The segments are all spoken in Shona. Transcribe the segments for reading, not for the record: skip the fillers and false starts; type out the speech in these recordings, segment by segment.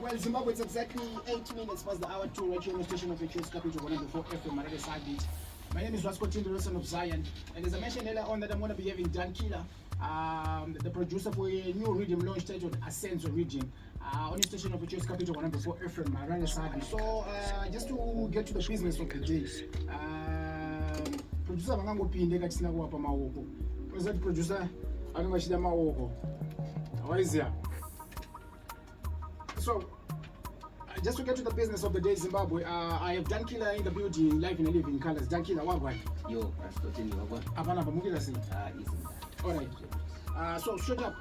Well, Zimbabwe, it's exactly 8 minutes past the hour 2 right here on the station of the choice Capitalk 104 FM, Marade Sabit. My name is Vasco Tim, the son of Zion. And as I mentioned earlier on, that I'm going to be having Dankillah, the producer for a new rhythm launch titled Ascenso Riddim, on the station of the choice Capitalk 104 FM, Marade Sabit. So, just to get to the business of the day, producer Vangango Pinde Katina Wapa Maoko. Was that producer? I don't know what Maoko. What is here? So, just to get to the business of the day, Zimbabwe, I have Dankillah in the building, live in a living colors. Dankillah, wagwan. Yo, wagwan. Abana Bamukila si. Alright. So, straight up,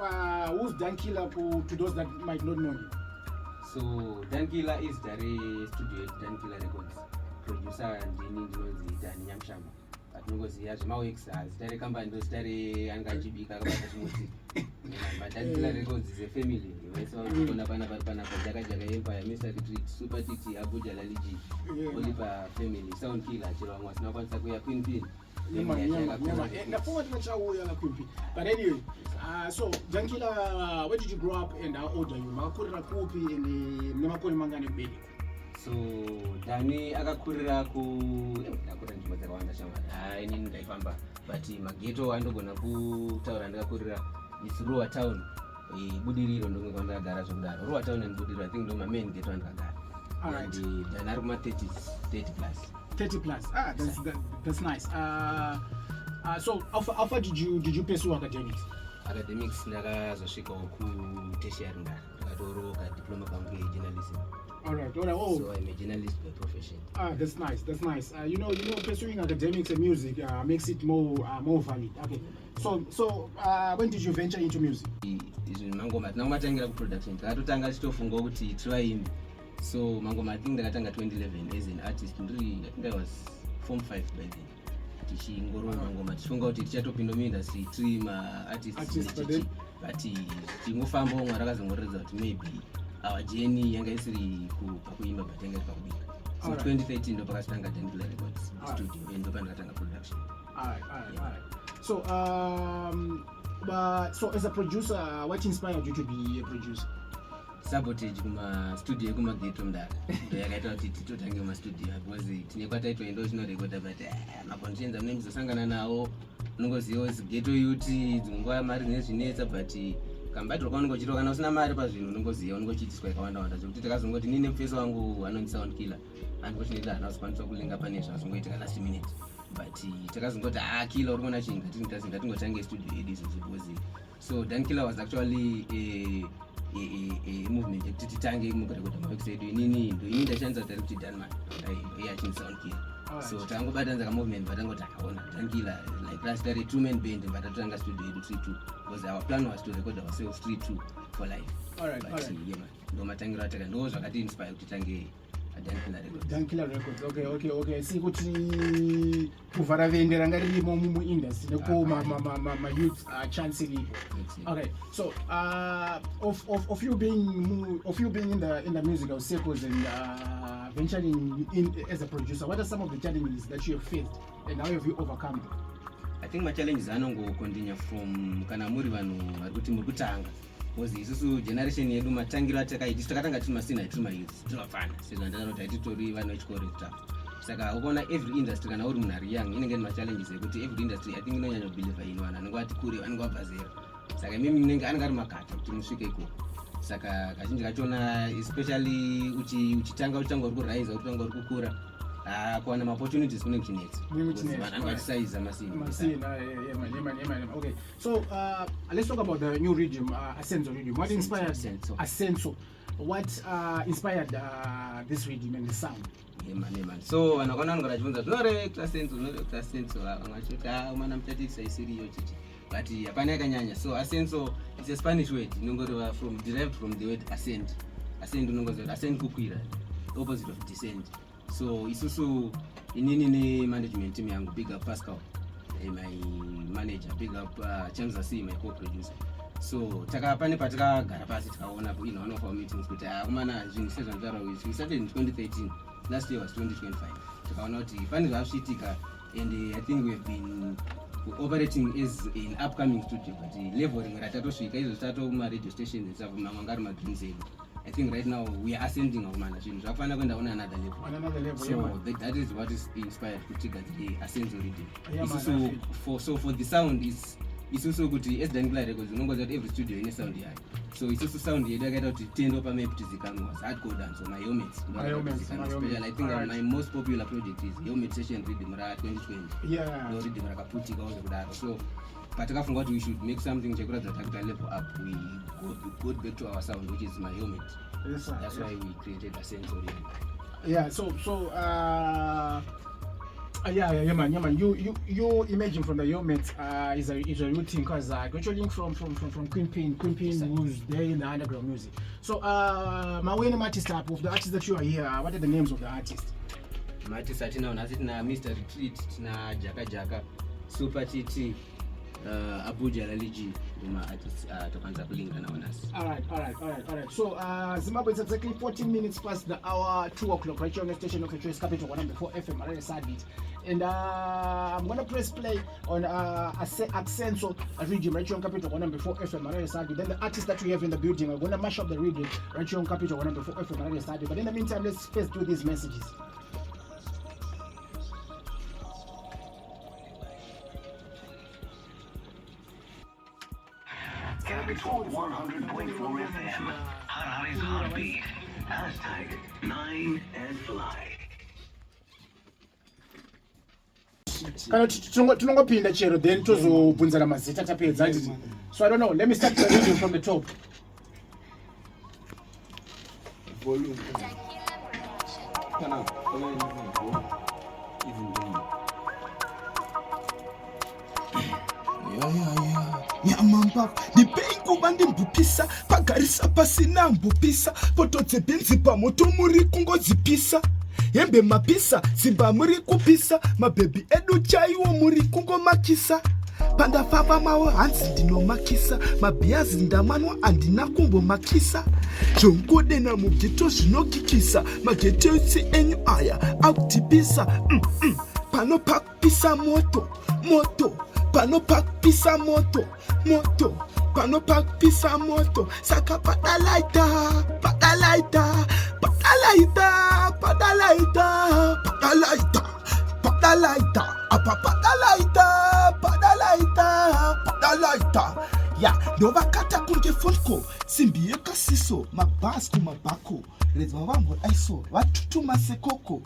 who's Dankillah to those that might not know you? So, Dankillah is the studio Dankillah Records. Producer and Nindi Dani Yamshamba. But Ngozi has Mawix as Dari Kamba and those Dari Angajibi Karabashi. But Dankillah Records is a family. So, Pana Jaga Empire, Mr. Retreat, Super Titi, Abuja Laliji, Oliver family, Sound Killer, Chirong was not Sakuya Queen Pin. But anyway, so Dankillah, where did you grow up and how old are you? Makurira Kupi and Namakoni Mangani Baby. So, Dani Agakurira I mean, but Mageto and Gonaku Town and Agakurira is Rua Town. Budiri don't go under garage of that. Rua Town and Budiri, I think my main get on that. Alright. The Naruma 30 plus. 30 plus. That's nice. So how far did you pursue academics? Academics naga zoshika ku tertiary nga. Ngatoro ka diploma ka journalism. Alright. So I'm a journalist by profession. That's nice. You know, pursuing academics and music makes it more valid. Okay. So when did you venture into music? Mangoma namatangila ku production. Takatotanga chitofunga kuti try. So Mangoma I think ndakatanga 2011 as an artist. I think I was form 5 by then. Tichingoro Mangoma tifunga kuti tichatopindomira si trim artists but tingofamba umwe rakazongoredza kuti maybe our journey yanga isiri kuimba but yanga pakubika. So 2013 ndo pakatanga Dankillah Records studio and ndo pandakatanga production. Alright. So as a producer, what inspired you to be a producer? Sabotage kuma studio kuma ghetto mdaka. Yakaita kuti titotange kuma studio because tinekwata ito endo chino recorder but maconditions amene mzosangana nawo unongoziva ghetto youth dzingwa mari nezvinetsa but kambatiro kwaunongochita kana usina mari pazvinhu unongoziva unongochiitiswa yakawanda zvekuti takazongoti nine mufeso wangu anonzi Sound Killer unfortunately haanazokwanisa kulinga pane zvazongoitika last minute but takazongoti Killer uri kuona chinhu ngatingotange studio yedu izvozvo because so Dankillah was actually a movement yekuti titange mukurekoda mawebsite inini ndo ini ndashandisa tari kuti Danman yachini Sound Killer. So tangobatanza ka movement vatangoti akaona Dankillah like last day 2-man band but tatanga studio yedu 3-2 because our plan was to record ourselves 3-2 for life. Alright. Yeah man, ndo matangiro ataka ndo zvakati inspire kuti tange Dankillah Records. Okay. See kuti kuvhara vendera ngarimo mu industry neko ma youth chance ilipo. Okay. So of you being in the musical circles and venturing in as a producer, what are some of the challenges that you have faced and how have you overcome them? I think my challenges anongo continue from kana muri vanhu vari kuti muri kutanga. Because isusu generation yedu matangiro atakaiti takatanga tiri masina tiri mayouth tinofana sezvo ndinoti hatitori vana vechikoro kutanga. Saka ukaona every industry kana uri munhu ari young inenge ine machallenges ekuti every industry I think inonyanya kubelieve in vanhu anenge ati kure vanenge vabva zera. Saka mimi ninenge anenge ari makata kuti musvike ikoko. Saka kazhinji kachona especially uchitanga uri kurise utanga uri kukura kuwana ma-opportunities kunenge chinetsa. Vanhu vachisaiza masina. Okay. So let's talk about the new rhythm, Ascenso Riddim. What inspired Ascenso? What inspired this rhythm and the sound? Yeah man. So vanakona vanongorachibvunza tinorekta Ascenso vangachoti umana mutatisa isiriyo chichi. But hapana yakanyanya. So Ascenso is a Spanish word inongoreva derived from the word ascend. Ascend unongozera ascend kukwira, opposite of descend. So isusu inini ne management team yangu, big up Pascal, my manager, big up James Asi, my co-producer. So takapane patakagara pasi tikaona in one of our meetings kuti kumana zvinhu sezvantaura we started in 2013, last year was 2025. Takaona kuti pane zvasvitika and I think we've been operating as an upcoming studio but leveling ratatosvika izvo tato kuma radio stations mamwe ngari madreams edu I think right now we are ascending our man. Zvakufana kuenda on another level. So that is what is inspired to trigger the Ascenso Riddim. So for the sound it's also good as Dankillah records. You know that every studio in a sound here. So it's also sound here. I get out to 10 up and maybe to Zikamu hardcore dance. So my helmets. I think my most popular project is helmet session Riddim 2020. Yeah. Riddim Kaputi goes. So but what we should make something check out the level up. We go back to our sound, which is my helmet. Yes, that's why we created Ascenso Riddim. Yeah. Yeah, man. You imagine from the helmet is a real thing because gradually from Queen who's there in the underground music. So my way artist type of the artists that you are here, what are the names of the artists? My artists are now Mr. Retreat, na Jaka, Super TT, Abuja Laliji, my artists tokanza kulingana na us. All right. So Zimbabwe, it's exactly 14 minutes past the hour, 2 o'clock, right here on the station of the choice Capital 104 FM, Aresadit. And I'm gonna press play on Ascenso Riddim, right here on Capital 104 FM, Aresadit. Then the artists that we have in the building are gonna mash up the rhythm right here on Capital 104 FM, Aresadit. But in the meantime, let's first do these messages. Capital 100.4 FM. Harari's heartbeat. #9 and fly. Kana tinongopinda chero then tozobvunzana mazita tapedza. So I don't know, let me start the reading from the top. Volume. Nyamamba ndipengu vandimbupisa pagarisa pasina mbupisa potodze bhinzi pamoto muri kungodzipisa hembe mapisa simba muri kupisa mabhebi edu chaiwo muri kungomakisa pandafamba mawo hanzi ndinomakisa mabhiyazi ndamanwa andina kumbomakisa zvogodena mugeto zvinokikisa mageto etsi enyu aya akutipisa panopakupisa moto panopakupisa moto panopakupisa moto saka padalaita apa padalaita ya ndovakata kunge fonko simbi yekasiso mabhasi kumabhako redzwa vambo aiso vatutuma sekoko.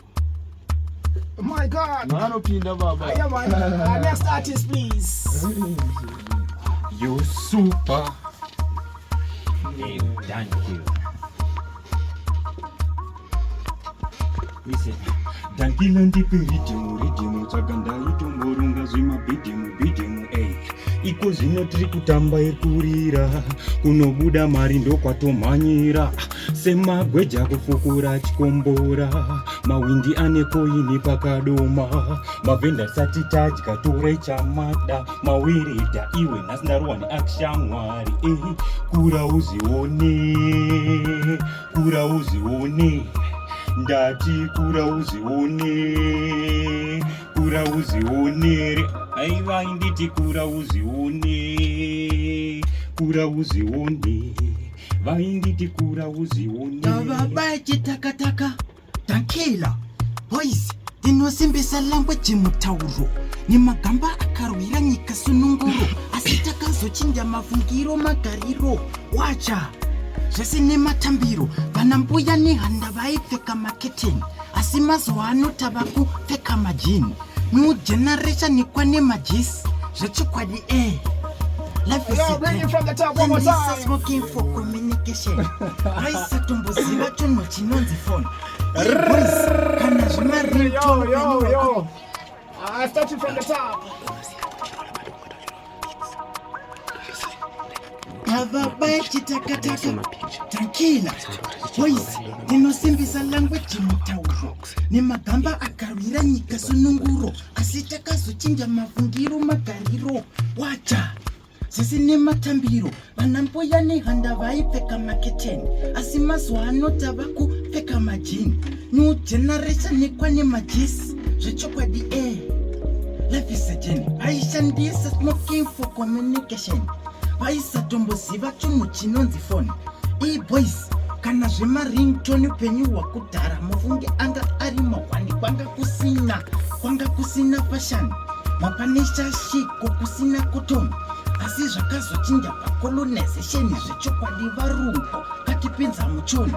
My God! Baba. Yeah, man. Next artist, please. You super. Thank you. Listen. Dankillah ndipe riddimu tsakandaito morunga zvimabhidhimu iko zvino tiri kutamba irikurira kunobuda mari ndokwatomhanyira semagweja kufukura chikombora mawindi ane koini pakadoma mavhenda sati tadya tore chamada mawirida iwe nhasi ndarohwa neakshamwari kura uzione ndati kura uzione aiva inditi kura uzione vainditi kura uzione baba chitakataka Dankillah boys tinosimbisa language mutauro ni magamba akarwira nyika sununguro asi takazochinja mafungiro magariro wacha zvese nematambiro vana mbuya nehanda vaipfeka maketeni asi mazuva ano tava kupfeka majini new generation ikwane majisi zvechokwadi Yo, bring it from the top one more time. Smoking for communication. Raisa tomboziva chono chinonzi phone. Boys, kana zvimari Yo. Starting from the top. Baba chitakataka Dankillah boys tinosimbisa language mutauro nemagamba akarwira nyika sununguro asi takazochinja mafungiro magariro wacha sisi nematambiro vana mbuya nehanda vaipfeka maketeni asi mazuva ano tava kupfeka majini new generation ikwane majisi zvechokwadi life is a journey vaishandisa smoking for communication vaisa tomboziva chinhu chinonzi phone boys kana zvemaringtone upenyu hwakudhara mufunge anga ari mahwani kwanga kusina fashani mapaneshashiko kusina kotoni asi zvakazochinja pacolonization zvechokwadi varungu katipinza muchoni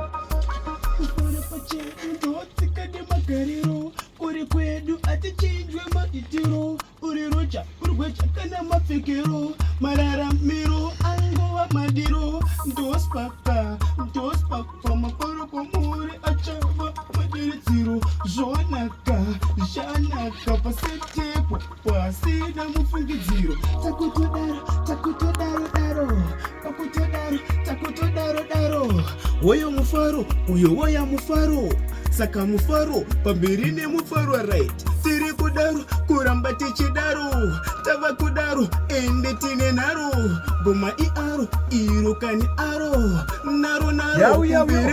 kufara pachedu ndotsika nemagariro kuri kwedu atichinjwe maitiro uri rocha uri gwecha kana mapfekero mararamiro angova madiro ndospaka mafaro komuri achava maderedziro zvonaka zvanaka pasetepo pasina mufungidziro takutodaro woyo mufaro uyo woya mufaro saka mufaro pamberi nemufaro right tiri kudaro kuramba tichidaro tava kudaro ende tine naro boma iaro iro kani aro naro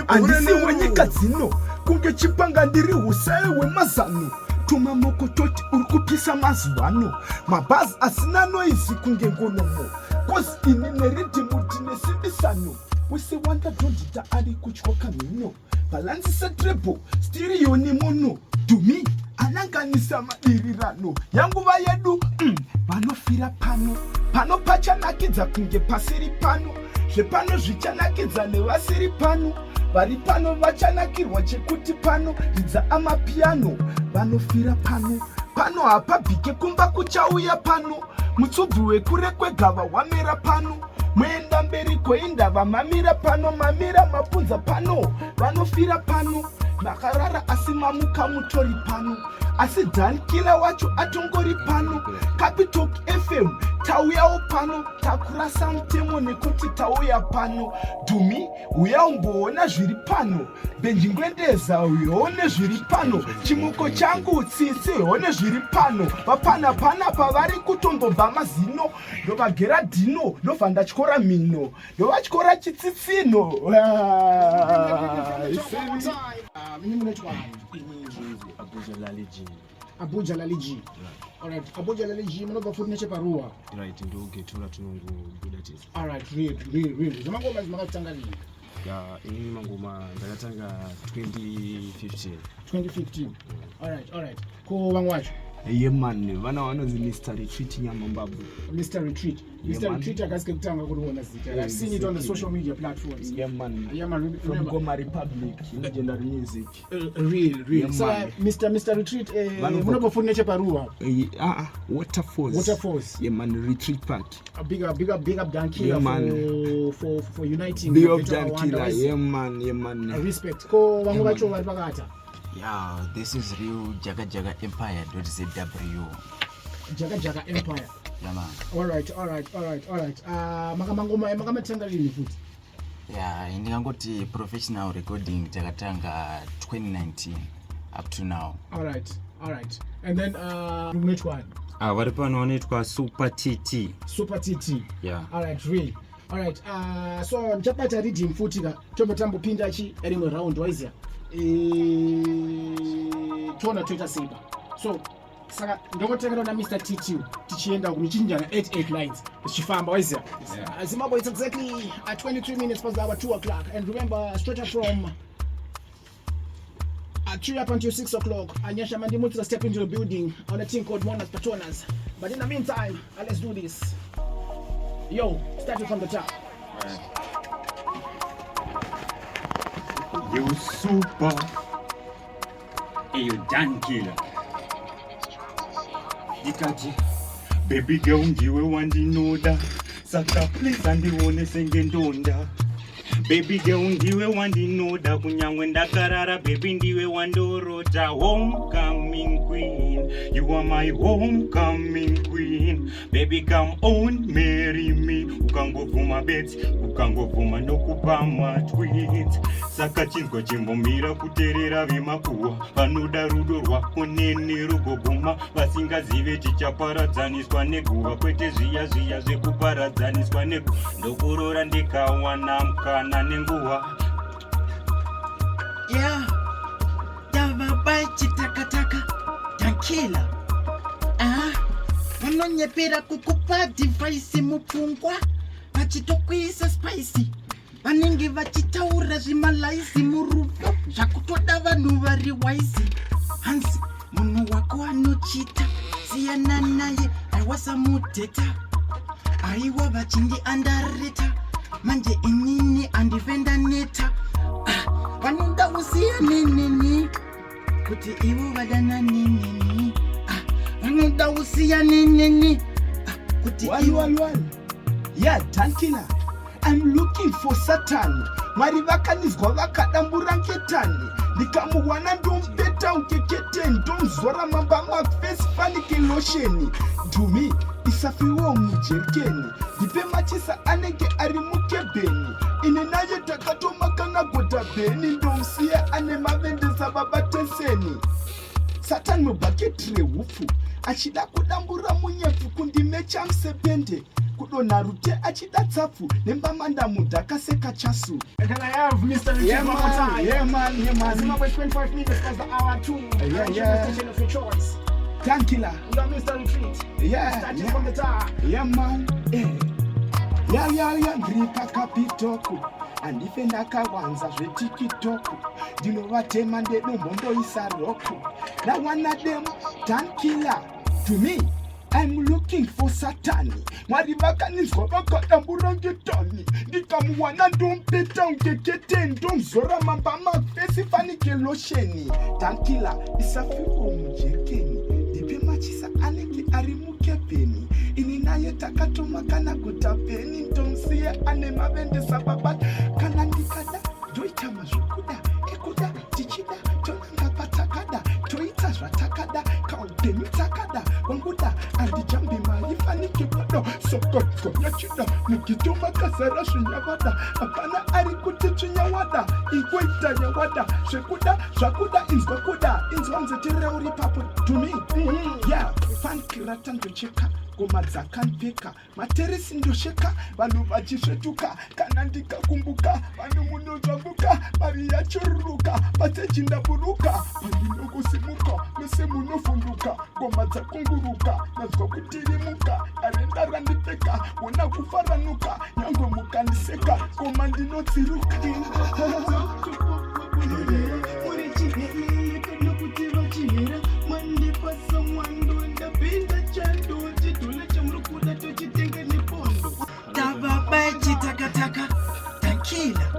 handisi wenyika dzino kunge chipanga ndiri husaye wemazano tuma mokototi uri kupisa mazuvano mabhazi asina noizi kunge ngonomo kozi ini neridhimu tine simbisano wese wanda dhondita ari kutyoka mino balanzisa treble stereo nemono dhumi ananganisa madirirano yanguva yedu vanofira pano pachanakidza kunge pasiri pano zvepano zvichanakidza nevasiri pano vari pano vachanakirwa chekuti pano ridza amapiano vanofira pano hapabhike kumba kuchauya pano mutsubvu wekure kwegava wamera pano muenda mberi kweindava mamira pano mamira mapunza pano vanofira pano makarara asi mamuka mutori pano asi Dankillah wacho atongori pano Capitalk FM tauyawo pano takurasa mutemo nekuti tauya pano dhumi uya umboona zviri pano benjingwendeza uyoone zviri pano chimuko changu tsitsi hone zviri pano vapana pavari kutondobva mazino ndovagera dhino ndobva ndatyora mino ndovatyora chitsitsino Abuja Laliji. Alright, Abuja Laliji, mnoba futhi necheparuwa. right ndogetora tinongobuda tizo Alright, really. Zamangoma zimakatanga lini? ya ini mangoma ndakatanga 2015 Alright. Ko vamwe wacho? ye man vana vanonzi Mr. Retreat nyamambabu Mr. Retreat. Mr. Retreat akasike kutanga kuriona zita. I've seen it on the social media platforms. yeah man from remember. Goma Republic legendary music Real. Yeah, So man. Mr. Retreat, mnoba futhi necheparuwa. Waterfalls yeah man Retreat Park Big up Dankillah Yeah, man. for uniting. big the up Ghetto Dankillah Rwanda. yeah man Respect. Ko vamwe Yeah, vacho vari pakata. yeah this is real jaga empire.zw Jaga Empire. yeah man Alright. Makamatanga lini futhi? yeah ndingangoti professional recording takatanga 2019 up to now. Alright. And then which one? vari pano vanoitwa Super TT Super TT. yeah Alright, real. Alright. So ndichapata Riddim futhi ka tombotambopinda rimwe round waiziya. Tona toita saber. So saka ndongotengera na Mr. TT tichienda kunichinjana 88 lines tichifamba waiziya. Zimbabwe, it's exactly at 23 minutes past the hour 2 o'clock, and remember straight up from 3 up until 6 o'clock, Anyasha Mandimutra step into the building on a thing called Monas Patronas. But in the meantime, let's do this. Yo, starting from the top. you super eyo Dankillah dikati baby girl ndiwe wandinoda saka please andione senge ndonda baby girl ndiwe wandinoda kunyangwe ndakarara baby ndiwe wandorota homecoming queen you are my homecoming queen baby come on marry me ukangovuma bets ukangovuma nokupa matweets saka chinzwa chimbomira kuteerera vemakuhwa vanoda rudo rwako neni rugoguma vasingazive chichaparadzaniswa neguva kwete zviya zvekuparadzaniswa neguva ndokurora ndikawana mukana nenguva yeah yavabai chitakataka Dankillah vanonyepera kukupa device mupfungwa vachitokuisa spicy vanenge vachitaura zvemalaisi murudo zvakutoda vanhu vari waisi. Hanzi munhu wako anochita siyana naye aiwasamudheta. Aiwa vachindi andareta manje inini andifenda neta. Vanoda usiya neneni kuti ivo vadana neneni. Vanoda usiya neneni kuti ivo. Yeah, Dankillah, I'm looking for Satan. Mwari vakanizwa vakadambura ngetani. Ndikamuwana ndompeta ukekete ndomzora mamba mafesi panike losheni. Dumi isafiwo mujerikeni. Ndipe machisa anenge ari mukebeni. Ine naye takatomakana gota beni. Ndomsiya ane mavendesa babateseni. Satan mubhaketi rehufu achida kudambura munyefu kundimecha msepende. Kudona rute achida tsafu nembamanda mudha kaseka chasu. And can I have Mr. Riddim Yeah, one more time? yeah, man. Zimbabwe 25 minutes past the hour 2. Yeah. Station of your choice. Dankillah. You are Mr. Retreat. Yeah, Starting from the top. yeah, man. Yeah, ndiripa Capitalk. Andifenda kawanza zvetiktok. Ndinovatema ndedomhondoisa roko. Nawana dem Dankillah. To me, I'm looking for Satan. Mwari vakanizwa vakadambura ngetani. Ndikamuwana ndompeta ungekete ndomzora mamba mafesi fanike losheni. Dankillah isafiwo mujerikeni. Ndipe machisa anenge ari mukebeni. Ini naye takatomakana kutapeni. Ndomsiya ane mavendesa babata. Kana ndikada ndoita mazvokuda. Ekuda tichida tonanga patakada. Toita zvatakada kaupeni takada. Wanguda andijambi mali fanike bado. Sokotko yachida mukitoma kasara zvinyawada. Apana ari kuti chinyawada. Ikoita nyawada. Zvakuda inzwa kuda. Inzwa nzeterera uri papo to me. Yeah, fankirata ndocheka. Goma dzakanpeka materesi ndosheka vanhu vachisvetuka kana ndikakumbuka vanhu munozvambuka mari yachururuka mateji ndaburuka pandinokusimuka mese munovhunduka goma dzakunguruka nazwa kutirimuka arenda randipfeka ona kufaranuka nyangwe mukandiseka goma ndinotsiruka Taka Dankillah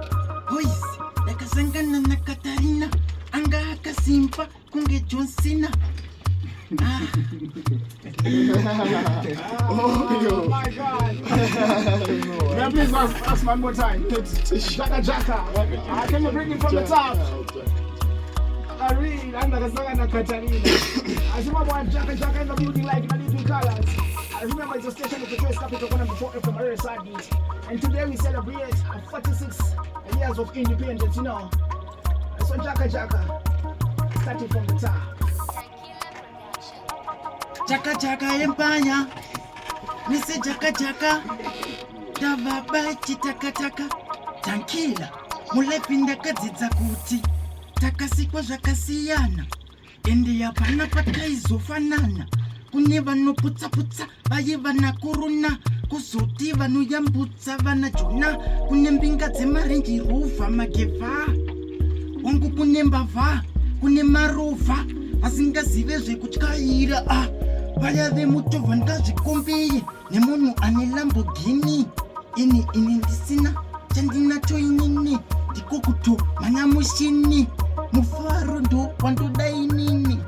Boys yakasangana na Katarina anga akasimpa kunge John Cena. Oh my God. Now please ask one more time. Jaka. Can you bring it from the top? I read, I'm not a Katarina. I see my wife Jaka in the building like in the colors. I remember it's a station of the choice Capitalk on before from our side beat. And today we celebrate 46 years of independence, you know. So Jaka, starting from the top. Jaka Empire. Mr. Jaka. Davaba chitaka. Dankillah. Mulepinda kadzidza kuti. Takasikwa zvakasiyana. Ende yapana pataizofanana. Kune vanoputsa vaye vanakuruna kuzoti vanoyambutsa vanajona kune mbinga dzemarenji rovha magevha wangu kune mbavha kune marovha vasingazive zvekutyaira vaya vemutovha ndazvikombeye nemunhu ane Lamborghini ini ndisina chandinacho inini ndiko kutomhanya mushini mufaro ndo wandoda inini.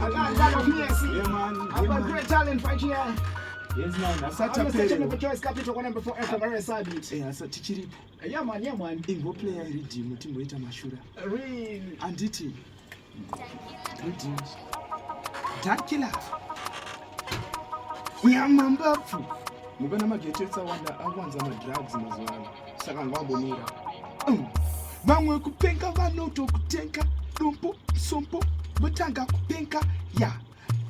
Yeah, man. I've got great talent right here. Yes, man. I'm a station of the choice Capitalk on before from our side beat. Asa tichiripo. Yeah, man. Ingo player Riddim timboita mashura. Real. Anditi. Riddim. Dankillah. Nyamambafu. Mugana magetsetsa wanda awanza madrugs mazuano. Saka ngwambomira. Vamwe kupenga vanotokutenga dombo sombo votanga kupenga ya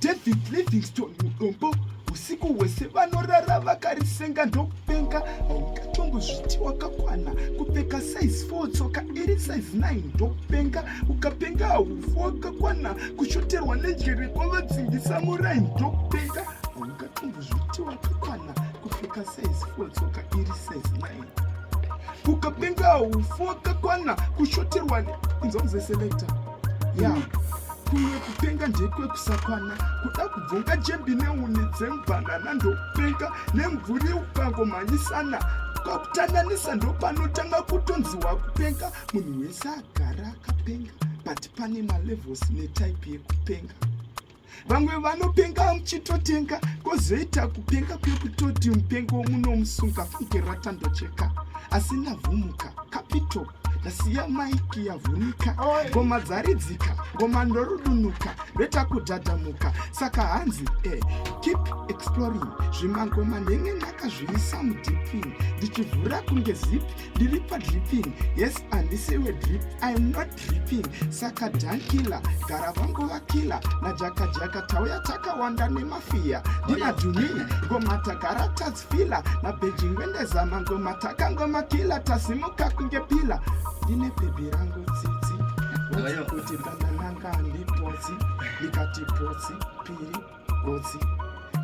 David Livingstone mudombo usiku wese vanorara vakarisenga ndokupenga haungatongo wakakwana kupeka size 4 tsoka iri size 9 ndokupenga ukapenga haufu wakakwana kushoterwa nenjere kwavadzingisa murai ndokupenga haungatongo wakakwana kupeka size 4 tsoka iri size 9. ukapenga ufu wakakwana kushoterwa inzonze selector ya kumwe kupenga ndekwe kusakwana kuda kubvunga jembi neunidze mbhanana ndokupenga nemvuri ukangomhanyisana kwakutandanisa ndopanotanga kutonziwa kupenga munhu wese agara akapenga but pane malevels netaipi yekupenga vamwe vanopenga muchitotenga kozoita kupenga kwekutoti mupengo munomusunga funge ratandocheka asina vhumuka Capitalk ndasiya maiki yavhunika ngoma dzaridzika ngoma ndorudunuka ndotakudhadhamuka saka hanzi keep exploring zvimangoma ndenge ndakazviisa mudipini ndichivhura kunge zip ndiri padripini yes handisiwe drip I'm not dripping saka Dankillah gara vangovakila najakajaka tauya takawanda nemafiya ndinadhumini ngoma tagara tatsfila nabhejingwendezama ngoma takangomakila tasimuka kunge pila ndine bhebhi rangu tsitsi kuti banananga handipotsi ndikati potsi piri gotsi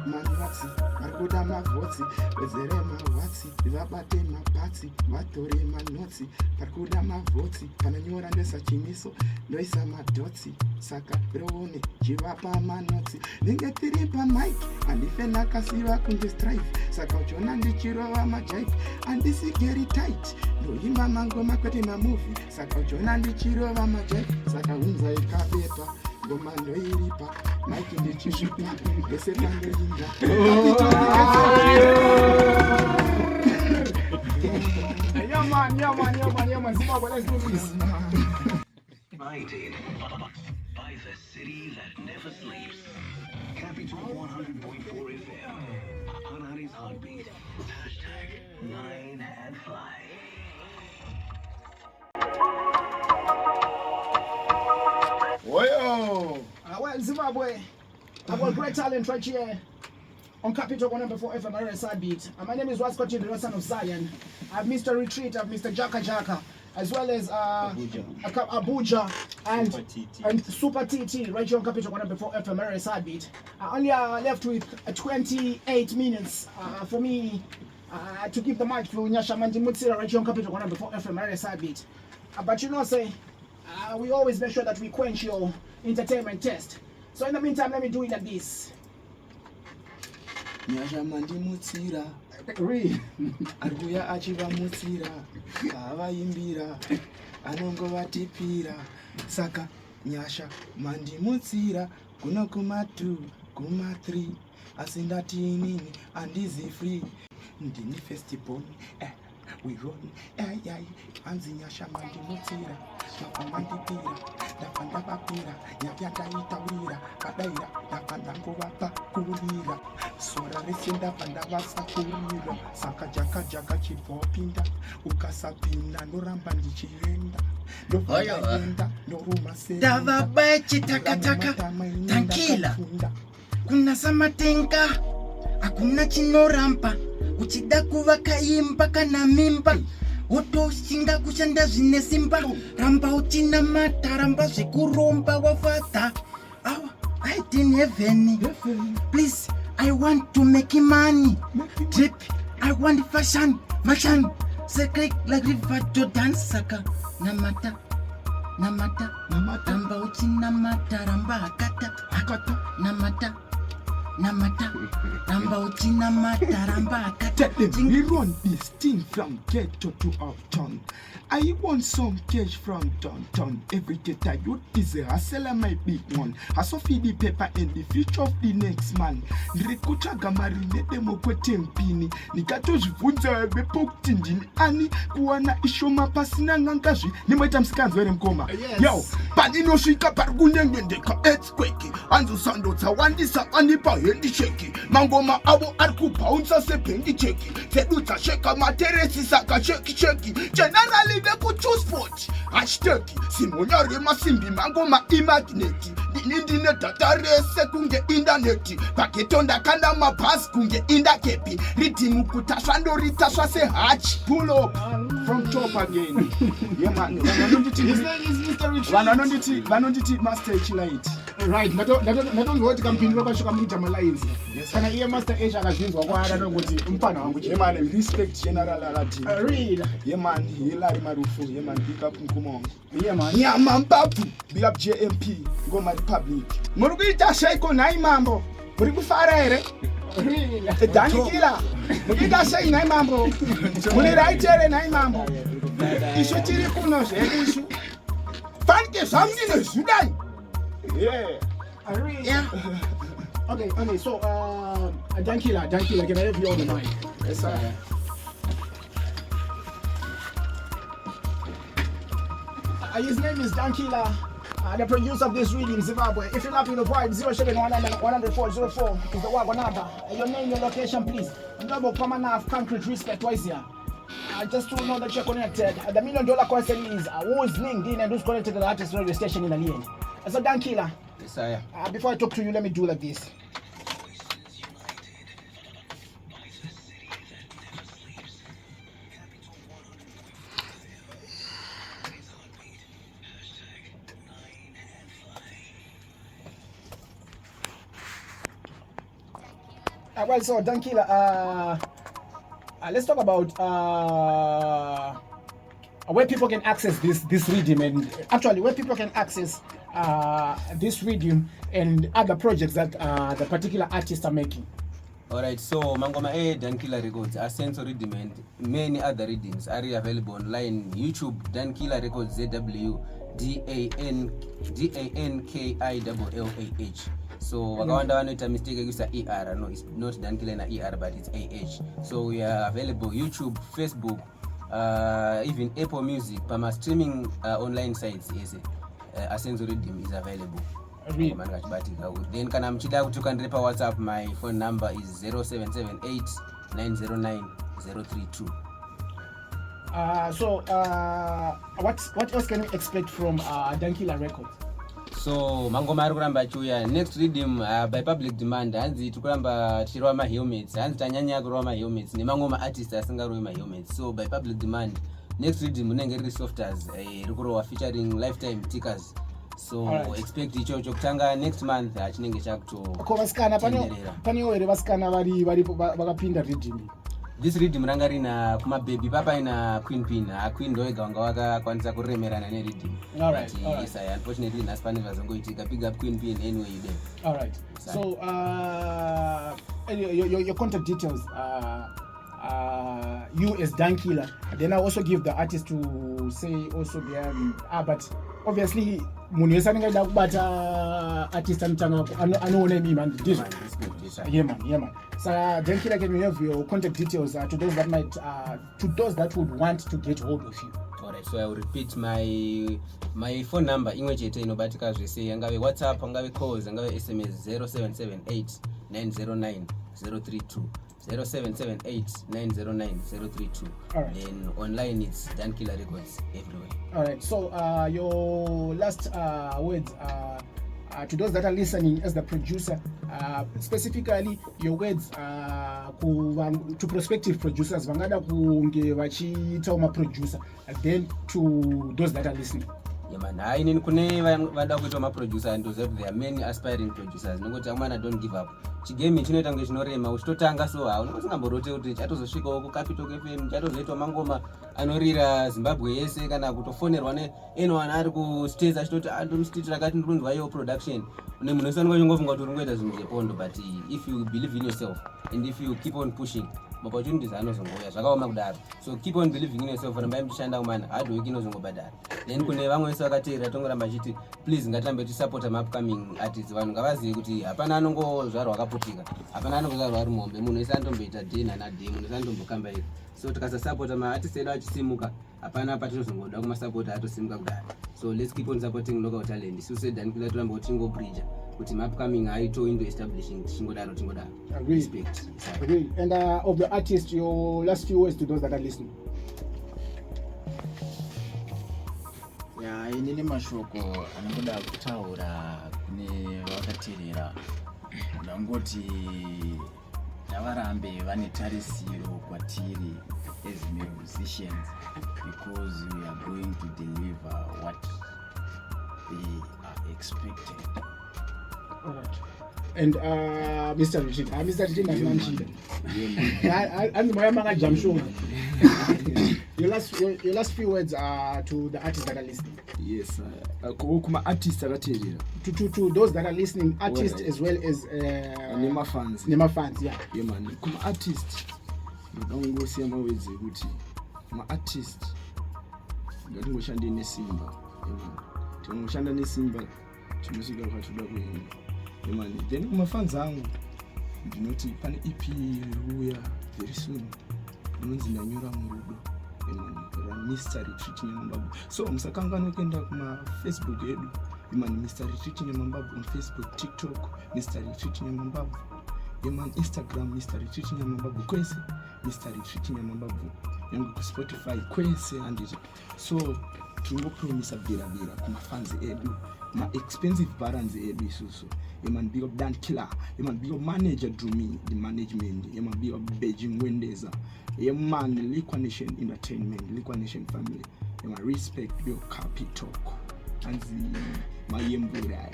manwatsi varikuda mavhotsi wezere mahwatsi vabate mapatsi vatore manotsi varikuda mavhotsi panonyora ndesachimiso ndoisa madhotsi saka roone chivapa manotsi ndinge tiri pamike handife ndakasiva kunge strife saka uchiona ndichirova majaife handisi geri tight ndoimba mangoma kwete mamuvi saka uchiona ndichirova majaife saka unza ikabepa ngoma ndoiripa maiki ndichisvipa ndese pandoinda Yeah, man. Zimbabwe, let's do this. United by the city that never sleeps. Capitalk 100.4 FM. Harari's heartbeat. #9 and fly. Well, Zimbabwe, I've got great talent right here on Capitalk 100.4 FM, Harari's heartbeat. My name is Waskochi, the son of Zion. I have Mr. Retreat, I have Mr. Jaka, as well as Abuja and Super TT right here on Capitalk 100.4 FM, Harari's heartbeat. I only left with 28 minutes for me to give the mic to Nyasha Mandi Mutsira right here on Capitalk 100.4 FM, Harari's heartbeat. But you know, we always make sure that we quench your entertainment test. So in the meantime, let me do it like this. Nyasha Mandi Mutsira arikuya achivamutsira avaimbira anongovatipira saka Nyasha mandimutsira kuno kuma2 kuma3 asi ndati inini handizi free ndini festival wironi ayai hanzi Nyasha mandimutsira mapamandipira ndapandapapira nyapyandaitaurira padaira ndapandangova kurira sora rese ndapandavasakurira saka jaka chibvopinda ukasapinda ndoramba ndichienda ndovaaenda ndoruma ndavabaya chitakataka Dankillah kuna samatenga hakuna chinoramba uchida kuvakaimba kana mimba wotoshinga kushanda zvine simba ramba uchinamata ramba zvekuromba wafadha I in heaven please I want to make money drip I want fashion secret like river Jordan saka namata ramba uchinamata ramba akata namata ramba uchinamata ramba akata we run this thing from ghetto to uptown. I want some cash from downtown. Every data youth is a hustler, my big one. Hustle feed the paper and the future of the next man. Ndirikuta gamarine demo kwete mpini. Nikato jivunza bepokuti ndini ani. Kuwana ishoma pasina ngangaji. Nimweta msikanzi wele mkoma. Yo, panino shika pargunye ngendeka earthquake. Anzu sando tawandisa anipa hendi sheki. Mangoma abo arku bounce se pengi cheki. Seduta sheka materesi saka cheki. Generally neku choose sport. Hashtag simonyare masimbi mangoma imagineti. ndine data rese kunge indaneti pageto ndakanda mabhazi kunge indakepi ridhimu kutasva ndoritasva sehachi pull up from top again. Yeah man, vanonditi master echilight. Right, natonzoti kampindiro kacho kamuita malines kana iye master H akazvinzwa kwaara nongoti mupana wangu Man, respect general alati. read Man, hilari marufu. Man, big up Nkumongo. man Nyama mbavu, big up JMP, Ngoma Republic. Muri kuita sheiko nai mambo. Muri kufara here? read Dankillah. Muri kuita shei nai mambo. Muri right here nai mambo. Ishu tiri kuno sheiko ishu. Fanke samni Sudan. Yeah. read okay so Dankillah, can I have you on the mic? Yes sir. His name is Dankillah, the producer of this reading, Zimbabwe. If you're not in the vibe, 0719-10404 is the Wagwa number. Your name, your location, please. Double Pamana concrete respect twice here. Just to know that you're connected. The $1 million question is who is linked in and who's connected to the artist radio station in the end. So Dankillah, Yes, sir. before I talk to you, let me do like this. Well, so Dankillah, let's talk about where people can access this rhythm, and actually where people can access this rhythm and other projects that the particular artists are making. Alright, so Mangoma Dankillah Records, Ascenso Riddim and many other rhythms are available online. YouTube, Dankillah Records, DANKILLAH. So wakawanda wanoita mistake ekuisa ER. No, it's not Dankillah na ER, but it's AH. So we are available YouTube, Facebook, even Apple Music. Pama streaming online sites is Ascenso Riddim is available. Then kana mchida kutukandirepa WhatsApp, my phone number is 0778 909 032. So what else can we expect from Dankillah Records? So mangoma ari kuramba achiuya next rhythm by public demand. Hanzi tikuramba tichirova mahelmets, hanzi tanyanya kurova mahelmets nemamwe maartist asingarove mahelmets. So by public demand next rhythm unenge riri softers rikurova featuring lifetime tickers. So expect ichocho kutanga next month chinenge vasikana panewo here vasikana varipo vakapinda rhythm. This rhythm ranga rina kumababy papa ina queen pin. Queen ndo ega wanga wakakwanisa kuremerana nerhythm. Alright. Yes, unfortunately nhasi pane zvazongoitika. Big up queen pin anyway you there. Alright. So your contact details, you as Dankillah, then I also give the artist to say also their but obviously munhu wese anenge kubata artist anotanga anoona imi man. Yeah man. So Dankillah, can we have your contact details to those that might to those that would want to get hold of you? Alright, so I will repeat my phone number imwe chete inobatika zvese, angave WhatsApp, angave calls, angave SMS 0778 909 032. 0778-909-032. Alright. Then online it's Dankillah Records everywhere. Alright, so your last words to those that are listening as the producer, specifically your words to prospective producers vangada kunge vachiita producer, then to those that are listening. Yeah man, I need kune vada kuita maproducer and those there are many aspiring producers. Nongoti amwana don't give up. Chigame chinoita kunge chinorema uchitotanga so ungasingamborote kuti chatozosvikawo ku Capitalk FM, chatozoitwa mangoma anorira Zimbabwe yese kana kutofonerwa neano ari kustage achitoti andomustiti rakati ndinonzwa iyo production. Une munhu wese anongofunga kuti uri ngoita zvinhu zvepondo, but if you believe in yourself and if you keep on pushing, opportunities anozongouya zvakaoma kudaro. So keep on believing in yourself, rambai muchishanda kumana, hard work inozongobhadhara. Then kune vamwe vese vakateerera tongoramba achiti please ngatirambe tisupporta upcoming artists. Vanhu ngavazive kuti hapana anongozvarwa akaputika, hapana anongozvarwa ari mombe, munhu wese anotomboita day nanadai, munhu wese anotombokambaira. So tikasasupporta maartist edu achisimuka, hapana patinozongoda kumasupporta atosimuka kudaro. So let's keep on supporting local talent. Isusu seDankillah toramba kutingobridge kuti upcoming aito indo establishing tingodaro. Respect. Agree. And of the artist, your last few words to those that are listening. ya inini mashoko anoda kutaura kune vakateerera ndangoti ngavarambe vane tarisiro kwatiri as musicians because we are going to deliver what they are expected. All right. And Mr. Riddim, your last few words to the artists that are listening. Yes, kuma artists akateerera. To those that are listening, artists as well as Nema fans, yeah. Yeah man, kuma artists ndangosiya mawedzi kuti ma artists ngatingoshande nesimba. Tingoshanda nesimba tinosvika kwatoda kuenda. Man, then kuma fans angu ndinoti pane EP uya very soon inonzi ndanyora murudo Mr. Retreat Nyamambabu. So musakangana kuenda kuma Facebook yedu man Mr. Retreat Nyamambabu on Facebook, TikTok Mr. Retreat Nyamambabu, man Instagram Mr. Retreat Nyamambabu kwese Mr. Retreat Nyamambabu, yangu ku Spotify kwese and so tingopromisa bira kuma fans edu ma expensive balance edu isusu. Man big up Dankillah, man big up manager Drumi, the management, man big up Beijing Wendeza, man Liquid Nation Entertainment, Liquid Nation family, man respect your Capitalk and the my yembura.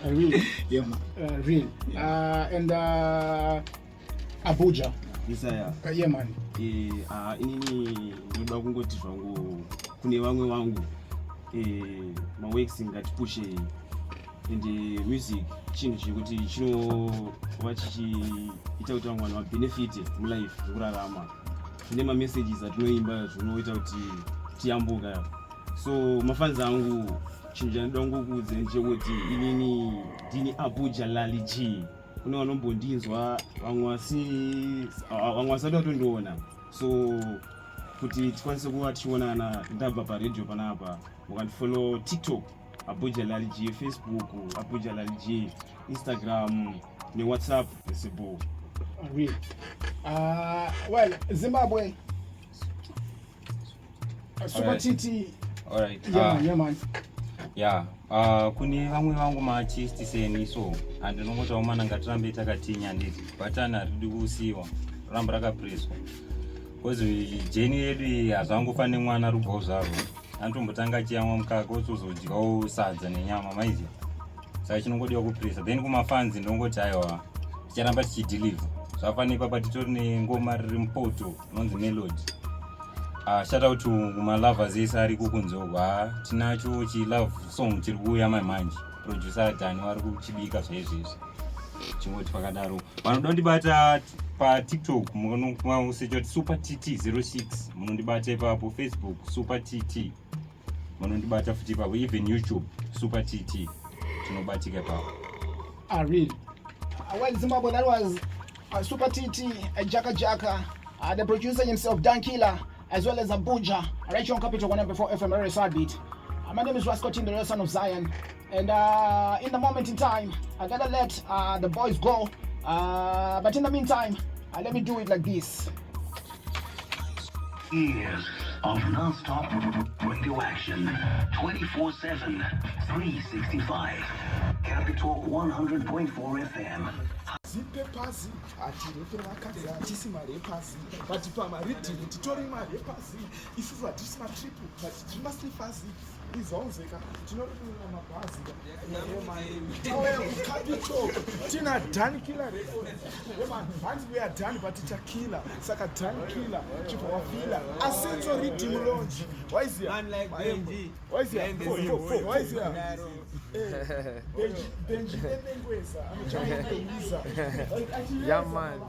Real. Yeah man. Real. And Abuja. Isaya. Yeah man. Inini ndoda kungoti zvangu kune vamwe vangu ma works ngatipushe ende music chinhu chekuti chinova chichiita kuti vamwe vanhu vabenefite mulife kurarama. Zvine mamessages atinoimba zvinoita kuti tiyambuka. So mafans angu chinhu chandinoda ngokuudza ndechekuti inini ndini Abuja Lali G. Kune vanombondinzwa vamwe vasati vatondiona. So kuti tikwanise kuva tichionana ndabva paredhiyo panapa mukandifollow TikTok Abuja Lali G, Facebook Abuja Lali G, Instagram ne WhatsApp visible. Real. Well, Zimbabwe. Super TT. All right. Yeah man. Yeah. Kune vamwe vangu maartist seni so andinongotawo mana ngatirambe takatinya nditi batana ridi kusiwa ramba rakapreswa kozi jeni yedu hazvangofane mwana rubva zvaro antombotanga chiyamwa mukaka otozodyawo sadza nenyama maiziya saka chinongodiwa kupresa then kumafans ndongoti aiwa ticharamba tichideliver zvafanikwa patitori nengoma riri mupoto inonzi Melody. Shout out to kumalovers ese ari kukunzogwa tinacho chilove song chiri kuuya manje producer Dani vari kuchibika zvaizvizvi chingoti pakadaro vanoda kundibata paTikTok munosearcha kuti Super TT 06 munondibata ipapo, Facebook Super TT munondibata futi ipapo, even YouTube Super TT tinobatika ipapo. Real. Well, Zimbabwe, that was Super TT, Jaka, the producer himself Dankillah, as well as Abuja, right here on Capital 104 FM, very sad beat. My name is Rascotin, the real son of Zion, and in the moment in time, I gotta let the boys go, but in the meantime, let me do it like this. Years of non-stop radio action, 24/7, 365. Capital 100.4 FM. Zipe pasi atirepe vakadzi hatisi mari yepasi but pamaridhimu titori mari yepasi isusu hatisi matripu but timasifasi izauzeka tinorinira mabhazi Capitalk tina Dankillah record hanzi we are done but tichakila saka Dankillah chibva wafila Ascenso Riddim launch waiziya Benji Benengweza anochakuiza Yeah, man.